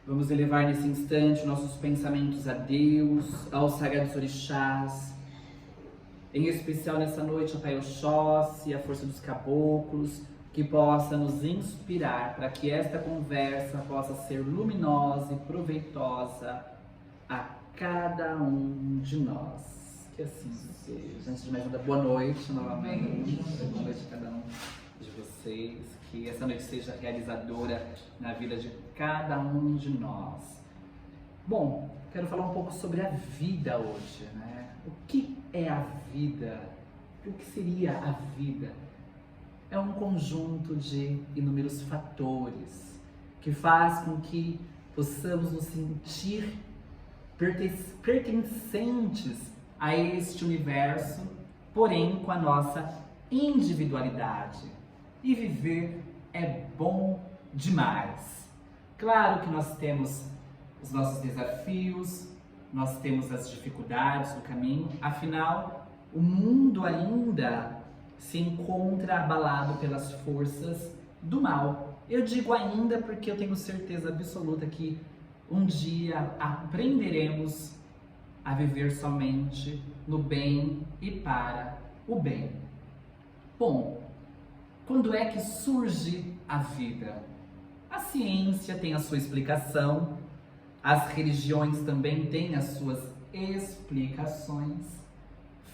Vamos elevar nesse instante nossos pensamentos a Deus, aos sagrados orixás, em especial nessa noite a Pai Oxóssi, a força dos caboclos, que possa nos inspirar para que esta conversa possa ser luminosa e proveitosa a cada um de nós. Que assim seja. Antes de mais nada, boa noite novamente. Boa noite a cada um de vocês. Que essa noite seja realizadora na vida de cada um de nós. Bom, quero falar um pouco sobre a vida hoje, né? O que é a vida? O que seria a vida? É um conjunto de inúmeros fatores que faz com que possamos nos sentir pertencentes a este universo, porém com a nossa individualidade. E viver é bom demais. Claro que nós temos os nossos desafios, nós temos as dificuldades do caminho, afinal, o mundo ainda se encontra abalado pelas forças do mal. Eu digo ainda porque eu tenho certeza absoluta que um dia aprenderemos a viver somente no bem e para o bem. Bom, quando é que surge a vida? A ciência tem a sua explicação, as religiões também têm as suas explicações.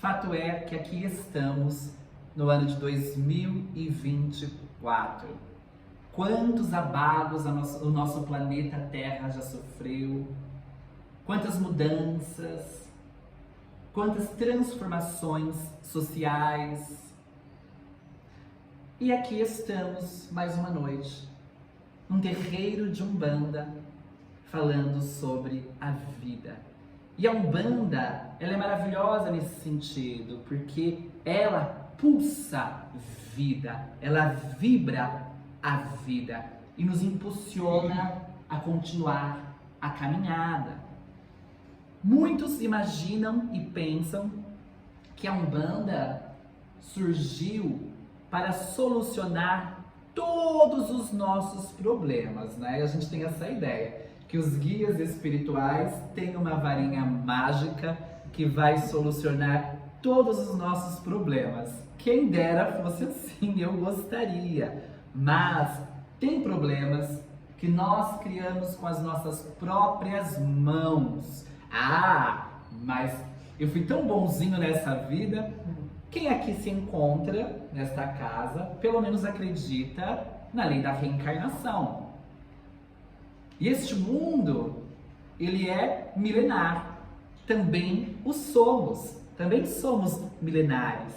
Fato é que aqui estamos no ano de 2024. Quantos abalos o nosso planeta Terra já sofreu, quantas mudanças, quantas transformações sociais. E aqui estamos mais uma noite, num terreiro de Umbanda, falando sobre a vida. E a Umbanda, ela é maravilhosa nesse sentido, porque ela pulsa vida, ela vibra a vida e nos impulsiona a continuar a caminhada. Muitos imaginam e pensam que a Umbanda surgiu para solucionar todos os nossos problemas, né? E a gente tem essa ideia, que os guias espirituais têm uma varinha mágica que vai solucionar todos os nossos problemas. Quem dera fosse assim, eu gostaria. Mas tem problemas que nós criamos com as nossas próprias mãos. Ah, mas eu fui tão bonzinho nessa vida. Quem aqui se encontra nesta casa, pelo menos acredita na lei da reencarnação. E este mundo, ele é milenar. Também o somos. Também somos milenares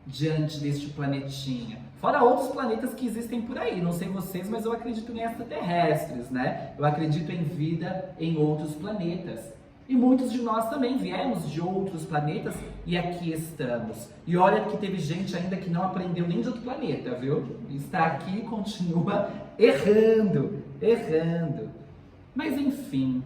diante deste planetinha. Fora outros planetas que existem por aí. Não sei vocês, mas eu acredito em extraterrestres, né? Eu acredito em vida em outros planetas. E muitos de nós também viemos de outros planetas e aqui estamos. E olha que teve gente ainda que não aprendeu nem de outro planeta, viu? Está aqui e continua errando. Mas enfim,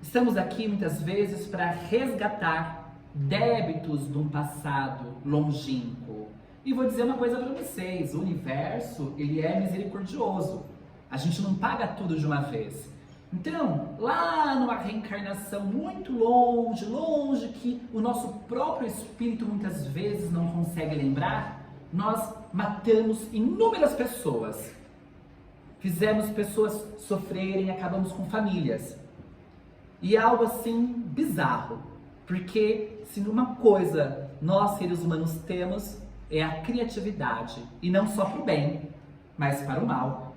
estamos aqui muitas vezes para resgatar débitos de um passado longínquo. E vou dizer uma coisa para vocês, o universo, ele é misericordioso. A gente não paga tudo de uma vez. Então, lá numa reencarnação muito longe, que o nosso próprio espírito muitas vezes não consegue lembrar, nós matamos inúmeras pessoas. Fizemos pessoas sofrerem, acabamos com famílias. E é algo assim bizarro, porque se numa coisa nós seres humanos temos, é a criatividade, e não só para o bem, mas para o mal.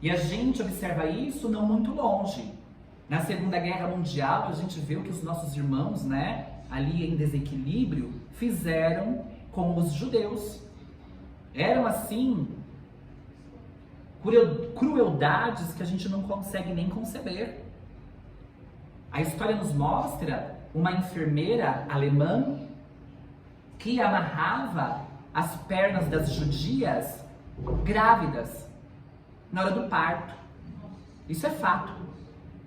E a gente observa isso não muito longe. Na Segunda Guerra Mundial, a gente viu que os nossos irmãos, né, ali em desequilíbrio, fizeram com os judeus. Eram assim, crueldades que a gente não consegue nem conceber. A história nos mostra uma enfermeira alemã que amarrava as pernas das judias grávidas na hora do parto. Isso é fato.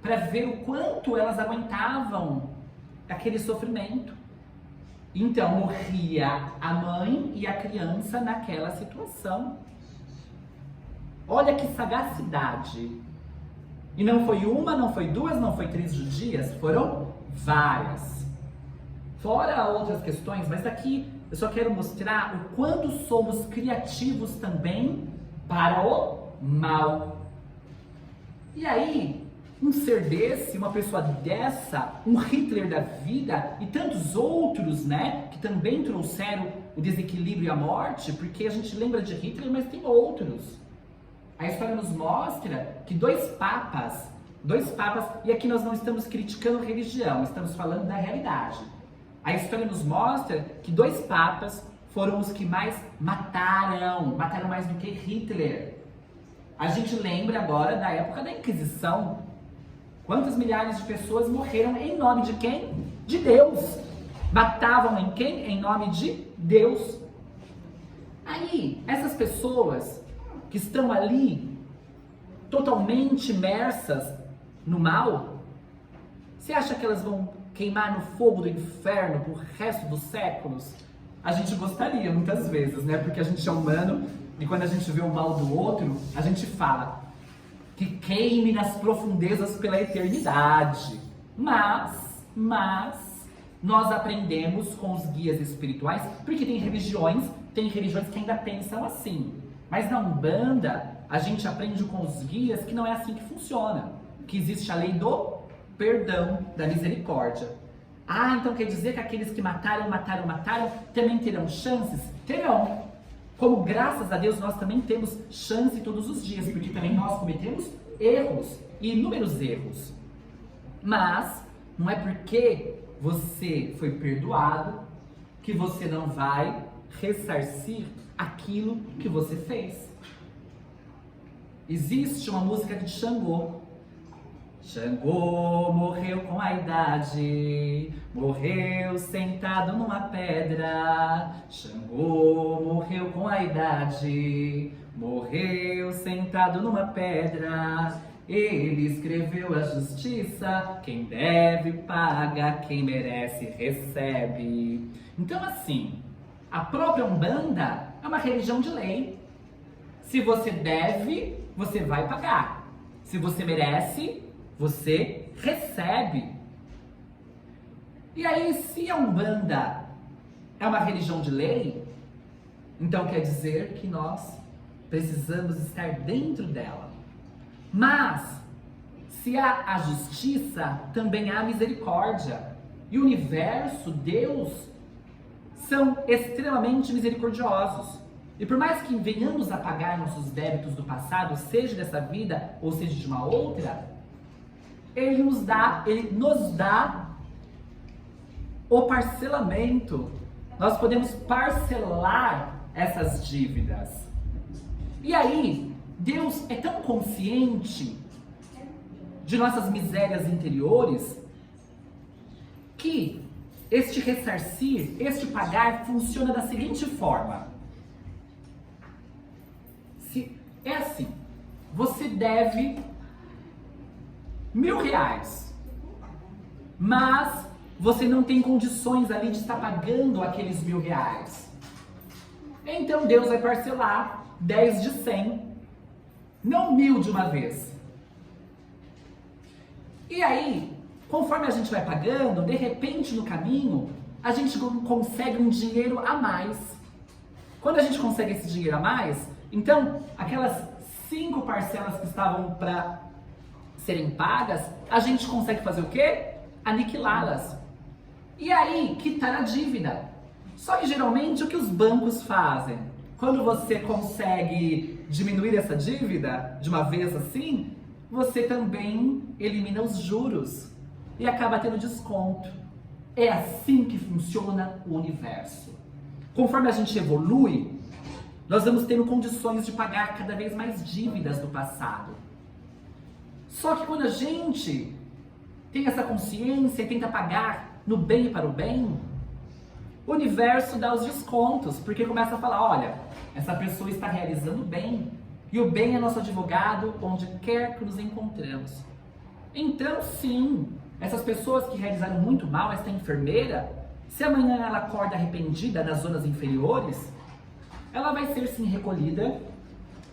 Para ver o quanto elas aguentavam aquele sofrimento. Então morria a mãe e a criança naquela situação. Olha que sagacidade. E não foi uma, não foi duas, não foi 3 judias, foram várias. Fora outras questões, mas daqui eu só quero mostrar o quanto somos criativos também para o mal. E aí, um ser desse, uma pessoa dessa, um Hitler da vida e tantos outros, né, que também trouxeram o desequilíbrio e a morte, porque a gente lembra de Hitler, mas tem outros. A história nos mostra que dois papas, e aqui nós não estamos criticando religião, estamos falando da realidade. A história nos mostra que 2 papas foram os que mais mataram mais do que Hitler. A gente lembra agora da época da Inquisição. Quantas milhares de pessoas morreram em nome de quem? De Deus. Matavam em quem? Em nome de Deus. Aí, essas pessoas que estão ali totalmente imersas no mal, você acha que elas vão queimar no fogo do inferno pro resto dos séculos? A gente gostaria muitas vezes, né? Porque a gente é humano e quando a gente vê o mal do outro, a gente fala que queime nas profundezas pela eternidade. Mas nós aprendemos com os guias espirituais, porque tem religiões que ainda pensam assim. Mas na Umbanda, a gente aprende com os guias que não é assim que funciona. Que existe a lei do perdão, da misericórdia. Ah, então quer dizer que aqueles que mataram, também terão chances? Terão. Como graças a Deus nós também temos chance todos os dias, porque também nós cometemos erros, e inúmeros erros. Mas não é porque você foi perdoado que você não vai ressarcir aquilo que você fez. Existe uma música de Xangô. Xangô morreu com a idade, morreu sentado numa pedra. Xangô morreu com a idade, morreu sentado numa pedra. Ele escreveu a justiça, quem deve paga, quem merece recebe. Então assim, a própria Umbanda é uma religião de lei. Se você deve, você vai pagar. Se você merece, você recebe. E aí, se a Umbanda é uma religião de lei, então quer dizer que nós precisamos estar dentro dela. Mas, se há a justiça, também há a misericórdia. E o universo, Deus, são extremamente misericordiosos. E por mais que venhamos a pagar nossos débitos do passado, seja dessa vida ou seja de uma outra, Ele nos dá o parcelamento. Nós podemos parcelar essas dívidas. E aí, Deus é tão consciente de nossas misérias interiores que este ressarcir, este pagar, funciona da seguinte forma. É assim, você deve R$1.000, mas você não tem condições ali de estar pagando aqueles R$1.000. Então Deus vai parcelar 10 de 100, não 1.000 de uma vez. E aí, conforme a gente vai pagando, de repente no caminho, a gente consegue um dinheiro a mais. Quando a gente consegue esse dinheiro a mais, então aquelas 5 parcelas que estavam para serem pagas, a gente consegue fazer o quê? Aniquilá-las. E aí, quitar a dívida. Só que geralmente o que os bancos fazem? Quando você consegue diminuir essa dívida de uma vez assim, você também elimina os juros e acaba tendo desconto. É assim que funciona o universo. Conforme a gente evolui, nós vamos tendo condições de pagar cada vez mais dívidas do passado. Só que quando a gente tem essa consciência e tenta pagar no bem e para o bem, o universo dá os descontos, porque começa a falar, olha, essa pessoa está realizando bem, e o bem é nosso advogado onde quer que nos encontremos. Então sim, essas pessoas que realizaram muito mal, esta enfermeira, se amanhã ela acorda arrependida nas zonas inferiores, ela vai ser sim recolhida,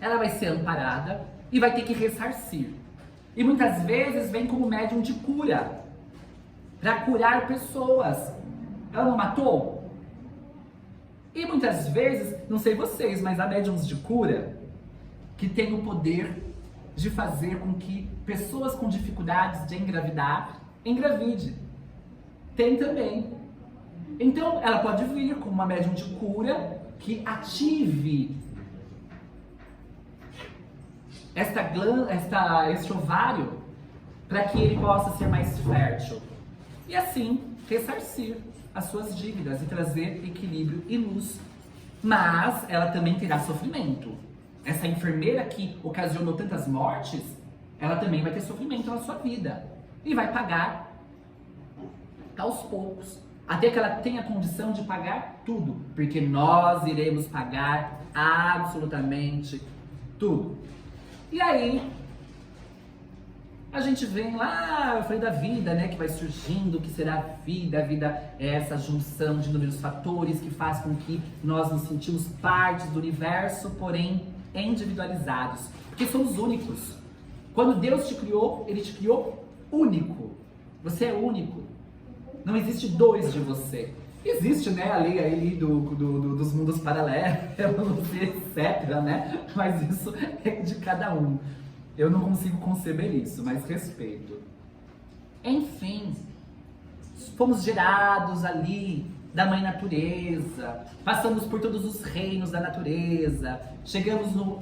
ela vai ser amparada e vai ter que ressarcir. E muitas vezes vem como médium de cura, para curar pessoas. Ela não matou? E muitas vezes, não sei vocês, mas há médiums de cura que têm o poder de fazer com que pessoas com dificuldades de engravidar, engravide. Tem também. Então, ela pode vir como uma médium de cura que ative este ovário para que ele possa ser mais fértil. E assim, ressarcir as suas dívidas e trazer equilíbrio e luz. Mas ela também terá sofrimento. Essa enfermeira que ocasionou tantas mortes, ela também vai ter sofrimento na sua vida. E vai pagar aos poucos. Até que ela tenha condição de pagar tudo. Porque nós iremos pagar absolutamente tudo. E aí, a gente vem lá, eu falei da vida, né, que vai surgindo, o que será a vida? A vida é essa junção de inúmeros fatores que faz com que nós nos sentimos partes do universo, porém individualizados, porque somos únicos. Quando Deus te criou, Ele te criou único. Você é único. Não existe dois de você. Existe, né, a lei aí dos mundos paralelos, etc, né? Mas isso é de cada um. Eu não consigo conceber isso, mas respeito. Enfim, fomos gerados ali da mãe natureza, passamos por todos os reinos da natureza, chegamos no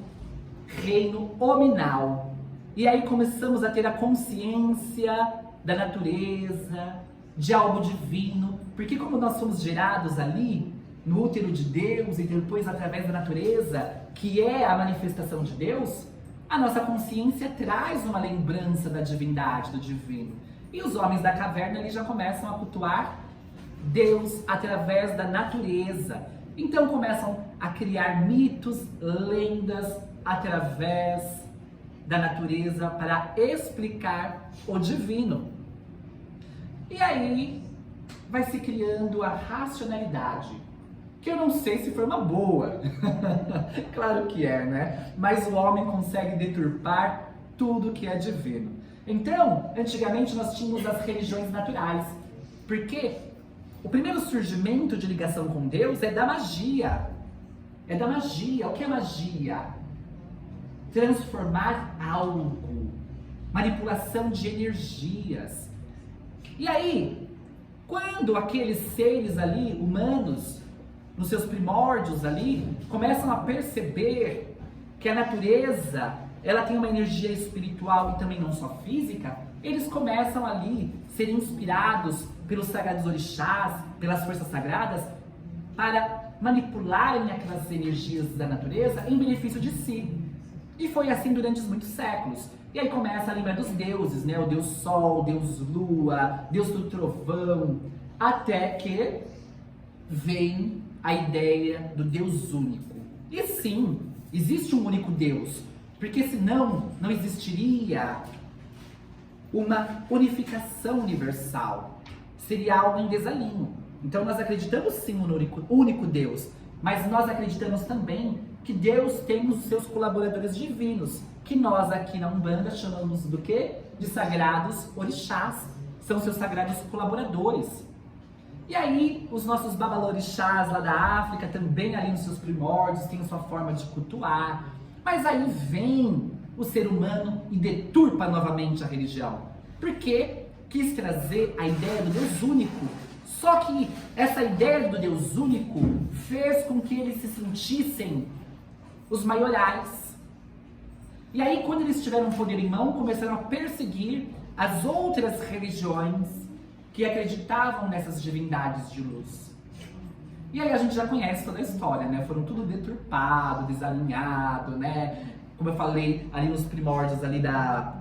reino hominal. E aí começamos a ter a consciência da natureza, de algo divino, porque como nós fomos gerados ali, no útero de Deus e depois através da natureza, que é a manifestação de Deus, a nossa consciência traz uma lembrança da divindade, do divino. E os homens da caverna ali já começam a cultuar Deus através da natureza. Então começam a criar mitos, lendas através da natureza para explicar o divino. E aí vai se criando a racionalidade, que eu não sei se foi uma boa. Claro que é, né? Mas o homem consegue deturpar tudo que é divino. Então, antigamente nós tínhamos as religiões naturais, porque o primeiro surgimento de ligação com Deus é da magia. É da magia. O que é magia? Transformar algo. Manipulação de energias. E aí, quando aqueles seres ali, humanos, nos seus primórdios ali, começam a perceber que a natureza, ela tem uma energia espiritual e também não só física, eles começam ali a ser inspirados pelos sagrados orixás, pelas forças sagradas, para manipularem aquelas energias da natureza em benefício de si. E foi assim durante muitos séculos. E aí começa a lembrar dos deuses, né? O deus Sol, o deus Lua, deus do trovão, até que vem a ideia do Deus único. E sim, existe um único Deus, porque senão não existiria uma unificação universal. Seria algo em desalinho. Então nós acreditamos sim no único Deus, mas nós acreditamos também que Deus tem os seus colaboradores divinos, que nós aqui na Umbanda chamamos do quê? De sagrados orixás. São seus sagrados colaboradores. E aí, os nossos babalorixás lá da África, também ali nos seus primórdios, têm a sua forma de cultuar. Mas aí vem o ser humano e deturpa novamente a religião. Porque quis trazer a ideia do Deus único. Só que essa ideia do Deus único fez com que eles se sentissem os maiorais. E aí, quando eles tiveram poder em mão, começaram a perseguir as outras religiões que acreditavam nessas divindades de luz. E aí a gente já conhece toda a história, né? Foram tudo deturpado, desalinhado, né? Como eu falei, ali nos primórdios ali da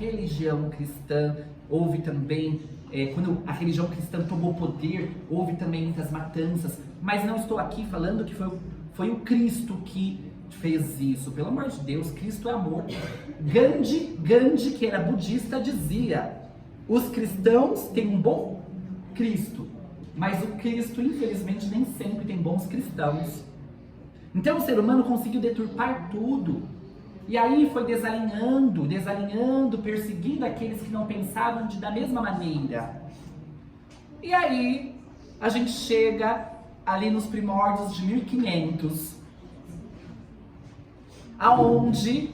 religião cristã, houve também, quando a religião cristã tomou poder, houve também muitas matanças. Mas não estou aqui falando que foi o Cristo que fez isso. Pelo amor de Deus, Cristo é amor. Gandhi, que era budista, dizia: os cristãos têm um bom Cristo, mas o Cristo, infelizmente, nem sempre tem bons cristãos. Então o ser humano conseguiu deturpar tudo E aí foi desalinhando, perseguindo aqueles que não pensavam da mesma maneira. E aí a gente chega ali nos primórdios de 1500, aonde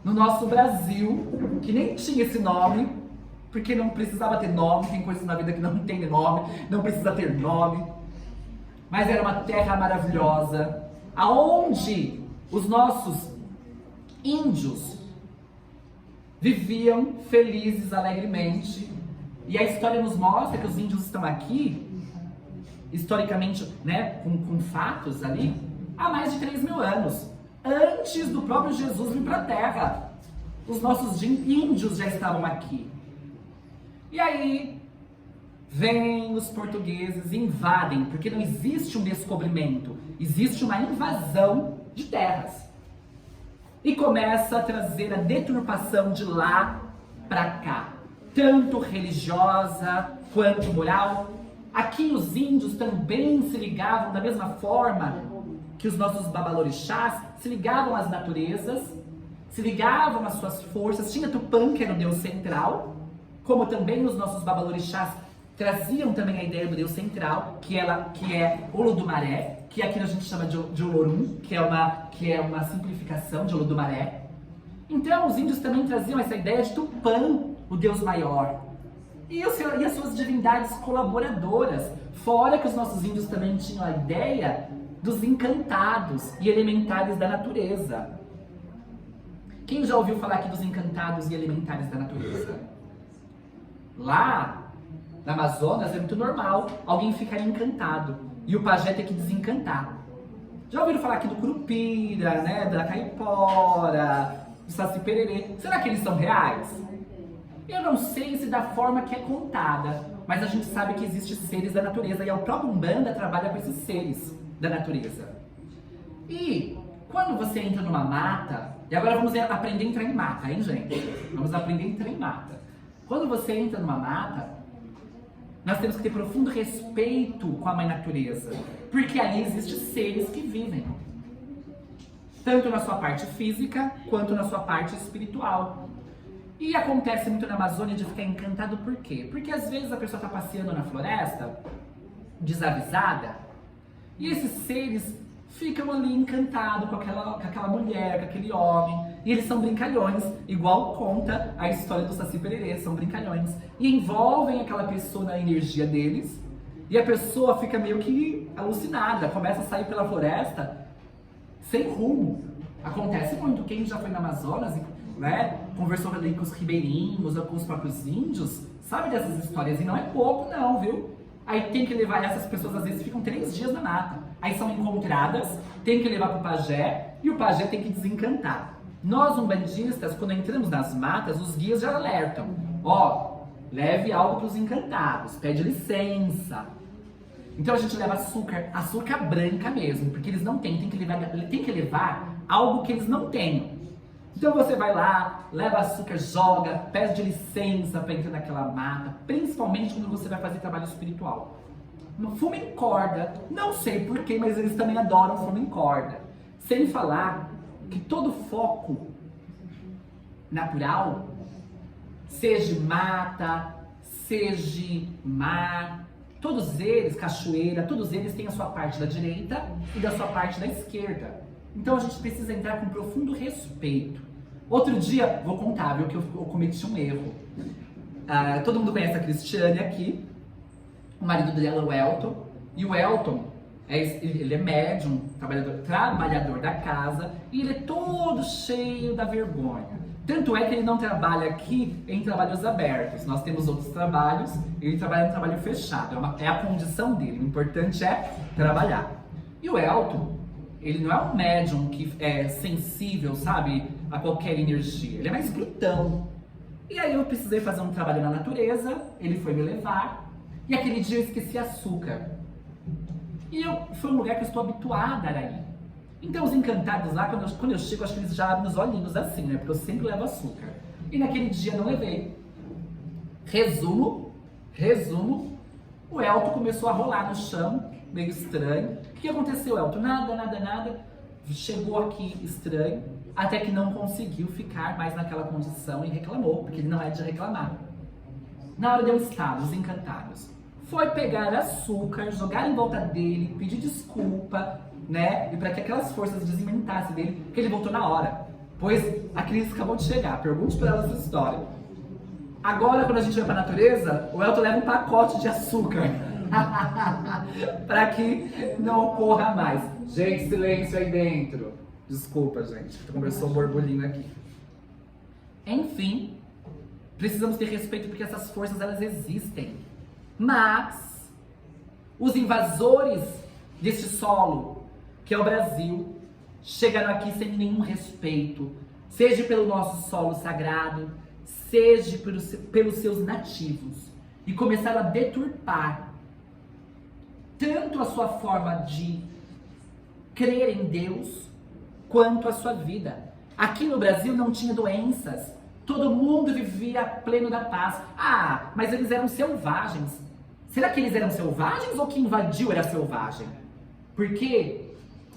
no nosso Brasil, que nem tinha esse nome, porque não precisava ter nome, tem coisas na vida que não tem nome, não precisa ter nome, mas era uma terra maravilhosa, aonde os nossos índios viviam felizes, alegremente, e a história nos mostra que os índios estão aqui, historicamente, né, com fatos ali, há mais de 3.000 anos, antes do próprio Jesus vir para a Terra. Os nossos índios já estavam aqui. E aí, vêm os portugueses e invadem, porque não existe um descobrimento, existe uma invasão de terras. E começa a trazer a deturpação de lá para cá, tanto religiosa quanto moral. Aqui os índios também se ligavam da mesma forma que os nossos babalorixás se ligavam às naturezas, se ligavam às suas forças. Tinha Tupã, que era o deus central, como também os nossos babalorixás traziam também a ideia do deus central, que é Olodumaré, que aqui a gente chama de Olorum, que é uma simplificação de Olodumaré. Então os índios também traziam essa ideia de Tupã, o deus maior, e as suas divindades colaboradoras, fora que os nossos índios também tinham a ideia dos encantados e elementares da natureza. Quem já ouviu falar aqui dos encantados e elementares da natureza? Lá na Amazonas é muito normal alguém ficar encantado e o pajé ter que desencantar. Já ouviram falar aqui do Curupira, né, da Caipora, do Saci Pererê? Será que eles são reais? Eu não sei se da forma que é contada, mas a gente sabe que existem seres da natureza e a própria Umbanda trabalha com esses seres da natureza. E quando você entra numa mata, e agora vamos aprender a entrar em mata, hein, gente? Vamos aprender a entrar em mata. Quando você entra numa mata, nós temos que ter profundo respeito com a mãe natureza, porque ali existem seres que vivem, tanto na sua parte física, quanto na sua parte espiritual. E acontece muito na Amazônia de ficar encantado por quê? Porque às vezes a pessoa está passeando na floresta, desavisada, e esses seres ficam ali encantados com aquela mulher, com aquele homem, e eles são brincalhões, igual conta a história do Saci Pererê, são brincalhões, e envolvem aquela pessoa na energia deles, e a pessoa fica meio que alucinada, começa a sair pela floresta sem rumo. Acontece muito, quem já foi na Amazonas, né, conversou ali com os ribeirinhos ou com os próprios índios, sabe dessas histórias, e não é pouco não, viu? Aí tem que levar, essas pessoas às vezes ficam 3 dias na mata, aí são encontradas, tem que levar pro pajé, e o pajé tem que desencantar. Nós umbandistas, quando entramos nas matas, os guias já alertam, ó, leve algo pros encantados, pede licença. Então a gente leva açúcar branca mesmo, porque eles não têm, tem que levar algo que eles não tenham. Então você vai lá, leva açúcar, joga, pede licença para entrar naquela mata, principalmente quando você vai fazer trabalho espiritual. Fuma em corda, não sei porquê, mas eles também adoram fuma em corda. Sem falar que todo foco natural, seja mata, seja mar, todos eles, cachoeira, todos eles têm a sua parte da direita e da sua parte da esquerda. Então a gente precisa entrar com profundo respeito. Outro dia, vou contar, viu, que eu cometi um erro. Todo mundo conhece a Cristiane aqui, o marido dela é o Elton. E o Elton, ele é médium, trabalhador da casa, e ele é todo cheio da vergonha. Tanto é que ele não trabalha aqui em trabalhos abertos. Nós temos outros trabalhos, ele trabalha em trabalho fechado. É a condição dele, o importante é trabalhar. E o Elton, ele não é um médium que é sensível, sabe, a qualquer energia. Ele é mais glutão. E aí eu precisei fazer um trabalho na natureza, ele foi me levar, e aquele dia eu esqueci açúcar. E foi um lugar que eu estou habituada a ir. Então os encantados lá, quando eu chego, acho que eles já abrem os olhinhos assim, né, porque eu sempre levo açúcar. E naquele dia não levei. Resumo, o Elton começou a rolar no chão, meio estranho. O que aconteceu, Elton? Nada. Chegou aqui estranho. até que não conseguiu ficar mais naquela condição e reclamou, porque ele não é de reclamar. Na hora deu estalo, os encantados. Foi pegar açúcar, jogar em volta dele, pedir desculpa, né? E para que aquelas forças desmentassem dele, que ele voltou na hora. Pois a crise acabou de chegar, pergunte para ela essa história. Agora, quando a gente vai para a natureza, o Elton leva um pacote de açúcar para que não ocorra mais. Gente, silêncio aí dentro. Desculpa, gente, começou um borbulhinho aqui. Enfim, precisamos ter respeito porque essas forças, elas existem. Mas os invasores deste solo, que é o Brasil, chegaram aqui sem nenhum respeito, seja pelo nosso solo sagrado, seja pelos seus nativos, e começaram a deturpar tanto a sua forma de crer em Deus, quanto a sua vida. Aqui no Brasil não tinha doenças, todo mundo vivia pleno da paz. Ah, mas eles eram selvagens. Será que eles eram selvagens ou quem invadiu era selvagem? Porque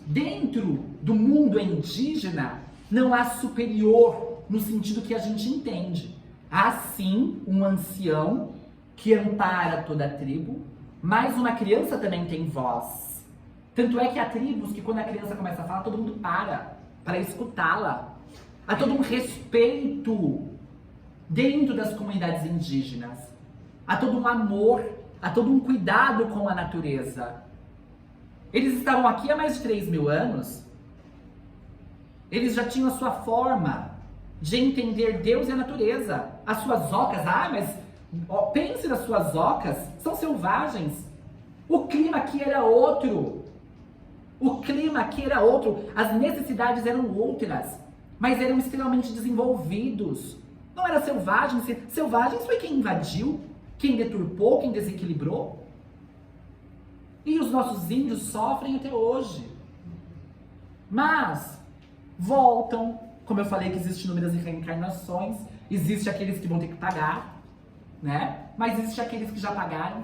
dentro do mundo indígena não há superior no sentido que a gente entende. Há sim um ancião que ampara toda a tribo, mas uma criança também tem voz. Tanto é que há tribos que quando a criança começa a falar, todo mundo para escutá-la. Há todo um respeito dentro das comunidades indígenas. Há todo um amor, há todo um cuidado com a natureza. Eles estavam aqui há mais de 3.000 anos. Eles já tinham a sua forma de entender Deus e a natureza. As suas ocas, mas pense nas suas ocas, são selvagens. O clima aqui era outro. O clima aqui era outro. As necessidades eram outras. Mas eram extremamente desenvolvidos. Não era selvagens. Selvagens foi quem invadiu, quem deturpou, quem desequilibrou. E os nossos índios sofrem até hoje. Mas voltam, como eu falei que existem inúmeras reencarnações, existe aqueles que vão ter que pagar, né? Mas existe aqueles que já pagaram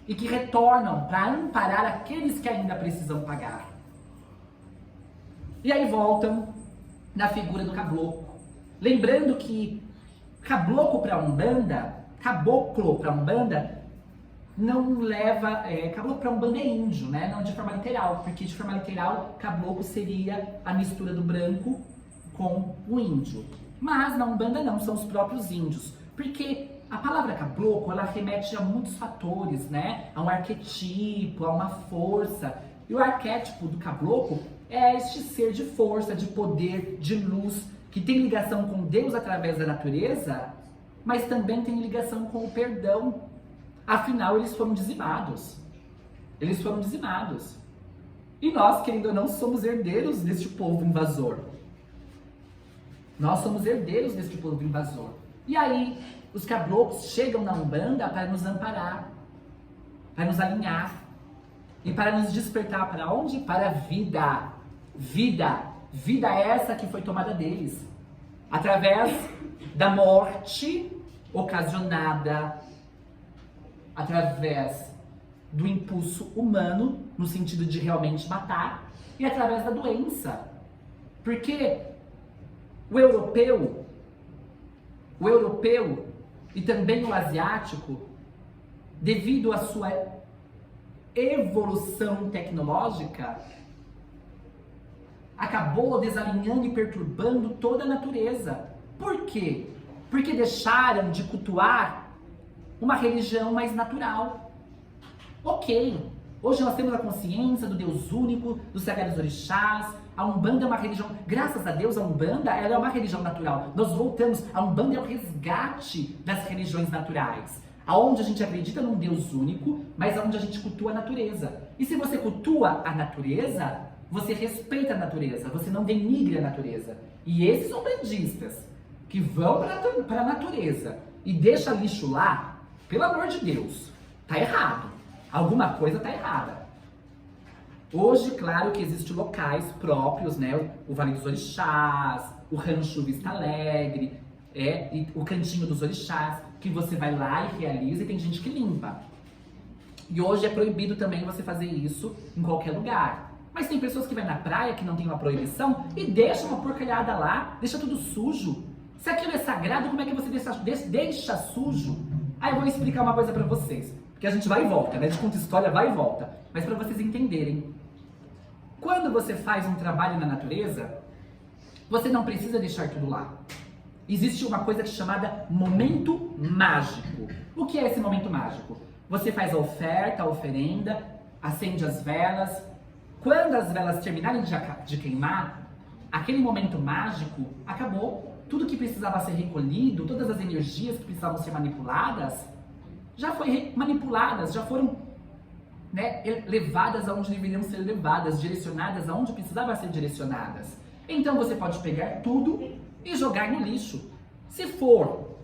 e que retornam para amparar aqueles que ainda precisam pagar. E aí voltam na figura do caboclo. Lembrando que caboclo para Umbanda não leva, caboclo para Umbanda é índio, né? Não de forma literal, porque de forma literal, caboclo seria a mistura do branco com o índio. Mas na Umbanda não, são os próprios índios. Porque a palavra caboclo, ela remete a muitos fatores, né? A um arquetipo, a uma força. E o arquétipo do caboclo é este ser de força, de poder, de luz, que tem ligação com Deus através da natureza, mas também tem ligação com o perdão. Afinal, eles foram dizimados. Eles foram dizimados. E nós, querendo ou não, somos herdeiros deste povo invasor. Nós somos herdeiros deste povo invasor. E aí, os caboclos chegam na Umbanda para nos amparar, para nos alinhar e para nos despertar para onde? Para a vida. Vida. Vida essa que foi tomada deles. Através da morte ocasionada, através do impulso humano, no sentido de realmente matar, e através da doença. Porque o europeu e também o asiático, devido à sua evolução tecnológica, acabou desalinhando e perturbando toda a natureza. Por quê? Porque deixaram de cultuar uma religião mais natural. Ok, hoje nós temos a consciência do Deus único, dos sagrados orixás. A Umbanda é uma religião, graças a Deus, a Umbanda ela é uma religião natural. Nós voltamos, a Umbanda é o resgate das religiões naturais, aonde a gente acredita num Deus único, mas aonde a gente cultua a natureza. E se você cultua a natureza, você respeita a natureza, você não denigre a natureza. E esses umbandistas que vão para a natureza e deixam lixo lá, pelo amor de Deus, tá errado. Alguma coisa tá errada. Hoje, claro que existem locais próprios, né? O Vale dos Orixás, o Rancho Vista Alegre, e o Cantinho dos Orixás, que você vai lá e realiza e tem gente que limpa. E hoje é proibido também você fazer isso em qualquer lugar. Mas tem pessoas que vão na praia, que não tem uma proibição, e deixa uma porcalhada lá, deixa tudo sujo. Se aquilo é sagrado, como é que você deixa sujo? Aí eu vou explicar uma coisa pra vocês. Porque a gente vai e volta, né? A gente conta história, vai e volta. Mas pra vocês entenderem. Quando você faz um trabalho na natureza, você não precisa deixar tudo lá. Existe uma coisa chamada momento mágico. O que é esse momento mágico? Você faz a oferta, a oferenda, acende as velas. Quando as velas terminarem de queimar, aquele momento mágico acabou. Tudo que precisava ser recolhido, todas as energias que precisavam ser manipuladas, já foram manipuladas, já foram, né, levadas aonde deveriam ser levadas, direcionadas aonde precisavam ser direcionadas. Então você pode pegar tudo e jogar no lixo. Se for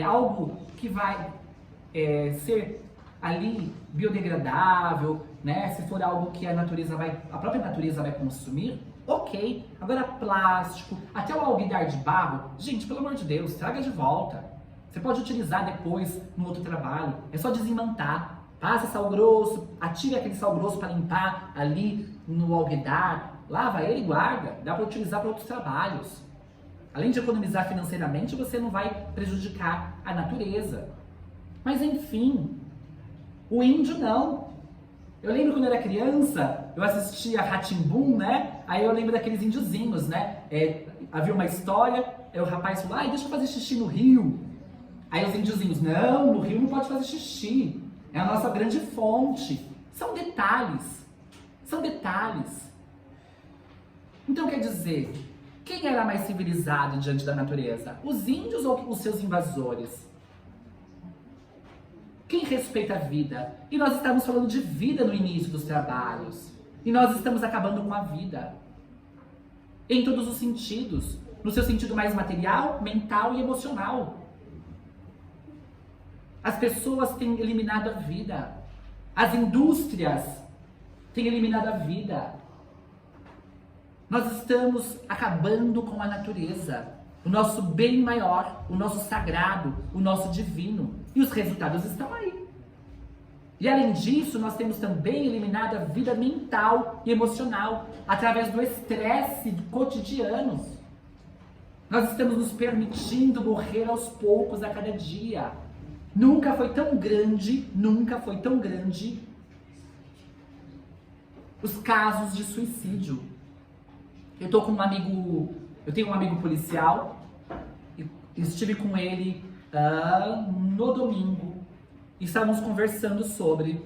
algo que vai ser ali biodegradável, né? Se for algo que a própria natureza vai consumir, ok. Agora plástico, até o alguidar de barro, gente, pelo amor de Deus, traga de volta. Você pode utilizar depois no outro trabalho. É só desemmantar. Passa sal grosso, atire aquele sal grosso para limpar ali no alguidar, lava ele e guarda. Dá para utilizar para outros trabalhos. Além de economizar financeiramente, você não vai prejudicar a natureza. Mas enfim, o índio não. Eu lembro quando eu era criança, eu assistia Rá-Tim-Bum, né? Aí eu lembro daqueles índiozinhos, né? Havia uma história, o rapaz falou, deixa eu fazer xixi no rio. Aí os índiozinhos, não, no rio não pode fazer xixi. É a nossa grande fonte. São detalhes. São detalhes. Então quer dizer, quem era mais civilizado diante da natureza? Os índios ou os seus invasores? Quem respeita a vida? E nós estamos falando de vida no início dos trabalhos. E nós estamos acabando com a vida. Em todos os sentidos. No seu sentido mais material, mental e emocional. As pessoas têm eliminado a vida. As indústrias têm eliminado a vida. Nós estamos acabando com a natureza. O nosso bem maior, o nosso sagrado, o nosso divino. E os resultados estão aí. E além disso, nós temos também eliminado a vida mental e emocional através do estresse cotidiano. Nós estamos nos permitindo morrer aos poucos a cada dia. Nunca foi tão grande os casos de suicídio. Eu tenho um amigo policial, estive com ele no domingo, e estávamos conversando sobre,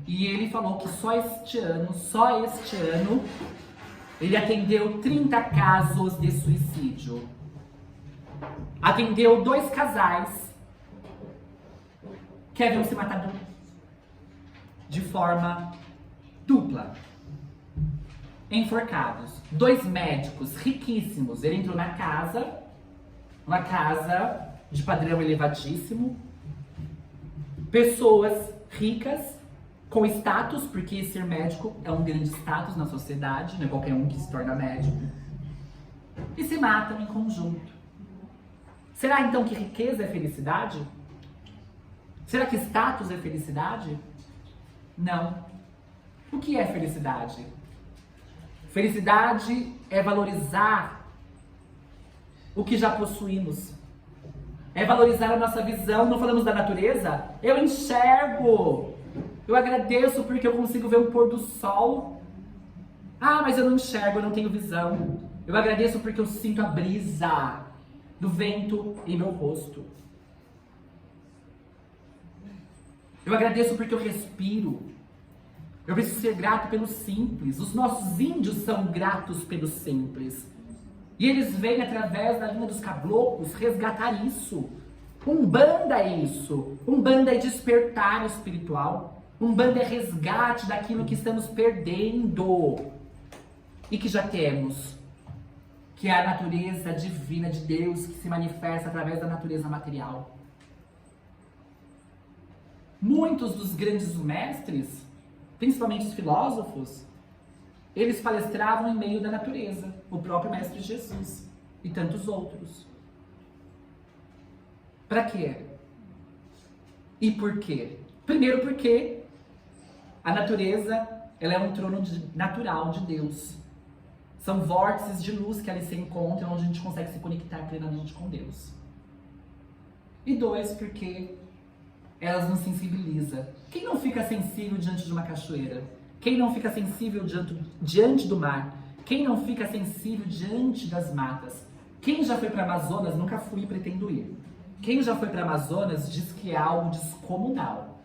e ele falou que só este ano, ele atendeu 30 casos de suicídio. Atendeu 2 casais que haviam se matado de forma dupla, enforcados. 2 médicos riquíssimos. Ele entrou na casa, uma casa de padrão elevadíssimo, pessoas ricas, com status, porque ser médico é um grande status na sociedade, não é qualquer um que se torna médico, e se matam em conjunto. Será então que riqueza é felicidade? Será que status é felicidade? Não. O que é felicidade? Felicidade é valorizar o que já possuímos. É valorizar a nossa visão. Não falamos da natureza? Eu enxergo. Eu agradeço porque eu consigo ver um pôr do sol. Mas eu não enxergo, eu não tenho visão. Eu agradeço porque eu sinto a brisa do vento em meu rosto. Eu agradeço porque eu respiro. Eu preciso ser grato pelo simples. Os nossos índios são gratos pelo simples. E eles vêm através da linha dos caboclos resgatar isso. Umbanda é isso. Umbanda é despertar espiritual. Umbanda é resgate daquilo que estamos perdendo e que já temos. Que é a natureza divina de Deus que se manifesta através da natureza material. Muitos dos grandes mestres, principalmente os filósofos, eles palestravam em meio da natureza. O próprio Mestre Jesus e tantos outros. Para quê? E por quê? Primeiro porque a natureza ela é um trono natural de Deus. São vórtices de luz que ali se encontram, onde a gente consegue se conectar plenamente com Deus. E 2, porque elas nos sensibilizam. Quem não fica sensível diante de uma cachoeira? Quem não fica sensível diante do mar? Quem não fica sensível diante das matas? Quem já foi para Amazonas, nunca fui e pretendo ir. Quem já foi para Amazonas diz que é algo descomunal.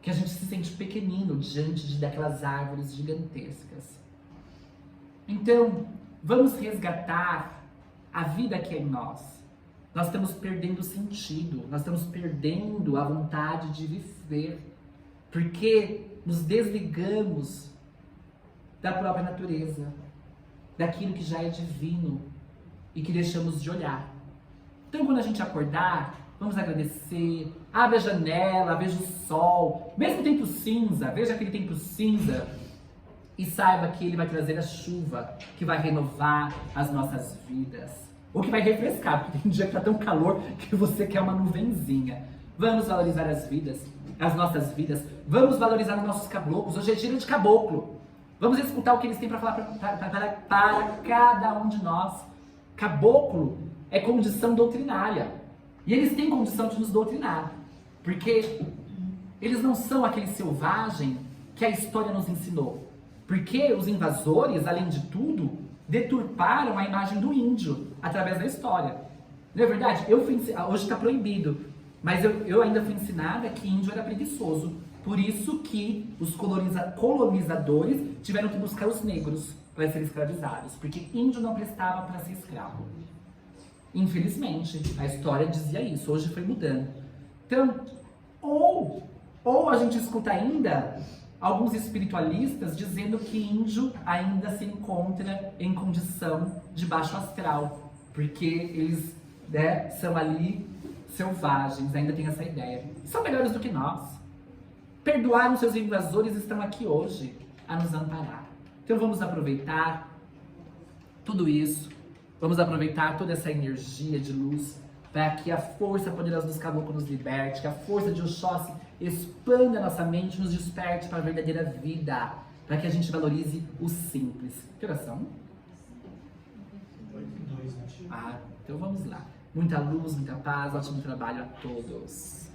Que a gente se sente pequenino diante daquelas árvores gigantescas. Então, vamos resgatar a vida que é em nós. Nós estamos perdendo o sentido, nós estamos perdendo a vontade de viver, porque nos desligamos da própria natureza, daquilo que já é divino e que deixamos de olhar. Então, quando a gente acordar, vamos agradecer, abre a janela, veja o sol, mesmo tempo cinza, veja aquele tempo cinza e saiba que ele vai trazer a chuva, que vai renovar as nossas vidas. Ou que vai refrescar, porque tem dia que tá tão calor que você quer uma nuvenzinha. Vamos valorizar as nossas vidas. Vamos valorizar os nossos caboclos. Hoje é dia de caboclo. Vamos escutar o que eles têm para falar para cada um de nós. Caboclo é condição doutrinária. E eles têm condição de nos doutrinar. Porque eles não são aquele selvagem que a história nos ensinou. Porque os invasores, além de tudo, deturparam a imagem do índio através da história. Não é verdade? Hoje está proibido, mas eu ainda fui ensinada que índio era preguiçoso. Por isso que os colonizadores tiveram que buscar os negros para serem escravizados, porque índio não prestava para ser escravo. Infelizmente, a história dizia isso, hoje foi mudando. Então, ou a gente escuta ainda alguns espiritualistas dizendo que índio ainda se encontra em condição de baixo astral, porque eles são ali selvagens, ainda tem essa ideia. São melhores do que nós. Perdoaram seus invasores e estão aqui hoje a nos amparar. Então vamos aproveitar tudo isso, vamos aproveitar toda essa energia de luz para que a força poderosa dos caboclos nos liberte, que a força de Oxóssi expanda a nossa mente, nos desperte para a verdadeira vida, para que a gente valorize o simples. Que oração? Então vamos lá. Muita luz, muita paz, ótimo trabalho a todos.